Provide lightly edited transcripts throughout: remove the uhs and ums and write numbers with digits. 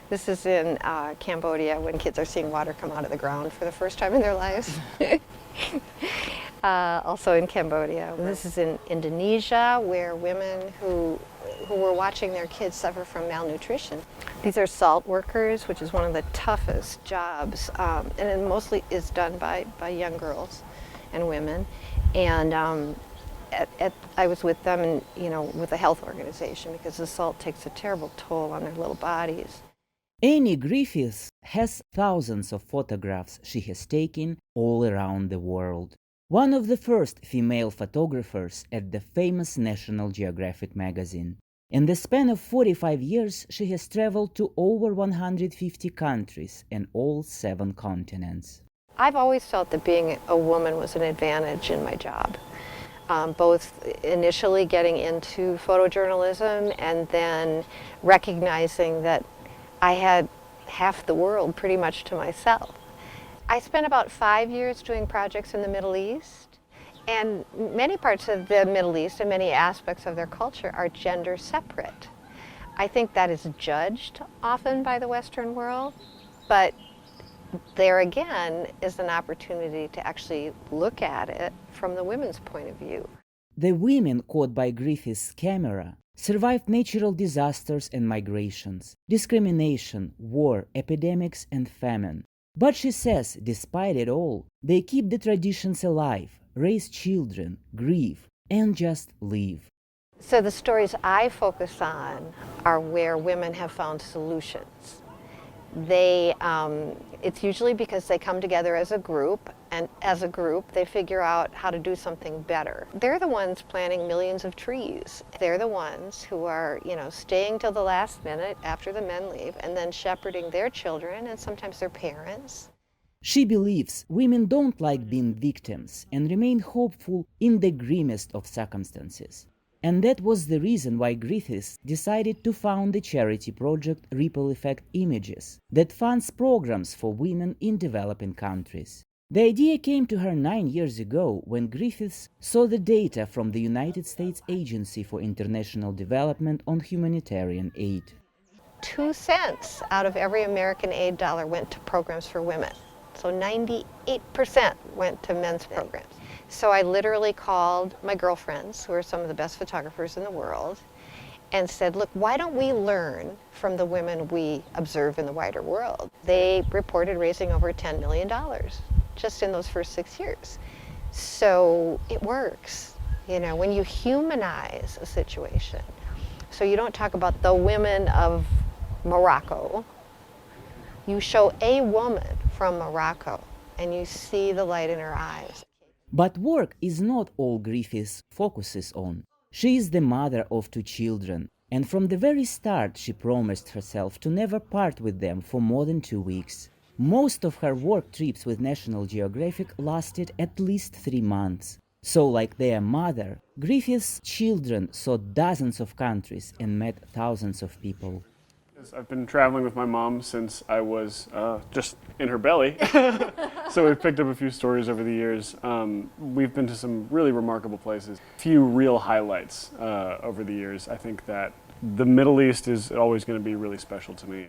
This is in Cambodia when kids are seeing water come out of the ground for the first time in their lives. Also in Cambodia. This is in Indonesia where women who were watching their kids suffer from malnutrition. These are salt workers, which is one of the toughest jobs, and it mostly is done by young girls and women. And I was with them, and with a health organization, because the salt takes a terrible toll on their little bodies. Annie Griffiths has thousands of photographs she has taken all around the world. One of the first female photographers at the famous National Geographic magazine. In the span of 45 years, she has traveled to over 150 countries and all 7 continents. I've always felt that being a woman was an advantage in my job. Both initially getting into photojournalism and then recognizing that I had half the world pretty much to myself. I spent about 5 years doing projects in the Middle East, and many parts of the Middle East and many aspects of their culture are gender separate. I think that is judged often by the Western world, but there again is an opportunity to actually look at it from the women's point of view. The women caught by Griffiths' camera survived natural disasters and migrations, discrimination, war, epidemics, and famine. But she says, despite it all, they keep the traditions alive, raise children, grieve, and just live. So the stories I focus on are where women have found solutions. It's usually because they come together as a group, and as a group they figure out how to do something better. They're the ones planting millions of trees. They're the ones who are, staying till the last minute after the men leave and then shepherding their children and sometimes their parents. She believes women don't like being victims and remain hopeful in the grimmest of circumstances. And that was the reason why Griffiths decided to found the charity project Ripple Effect Images that funds programs for women in developing countries. The idea came to her 9 years ago when Griffiths saw the data from the United States Agency for International Development on humanitarian aid. 2 cents out of every American aid dollar went to programs for women. So 98% went to men's programs. So I literally called my girlfriends, who are some of the best photographers in the world, and said, look, why don't we learn from the women we observe in the wider world? They reported raising over $10 million just in those first 6 years. So it works, when you humanize a situation. So you don't talk about the women of Morocco. You show a woman from Morocco, and you see the light in her eyes. But work is not all Griffiths focuses on. She is the mother of 2 children, and from the very start she promised herself to never part with them for more than 2 weeks. Most of her work trips with National Geographic lasted at least 3 months. So, like their mother, Griffiths' children saw dozens of countries and met thousands of people. I've been traveling with my mom since I was just in her belly, so we've picked up a few stories over the years. We've been to some really remarkable places. Few real highlights over the years. I think that the Middle East is always going to be really special to me.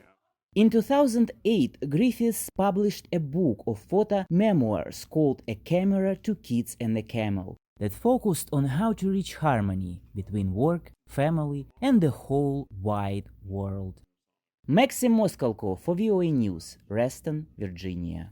In 2008, Griffiths published a book of photo memoirs called A Camera to Kids and a Camel that focused on how to reach harmony between work, family, and the whole wide world. Maxim Moskalko for VOA News, Reston, Virginia.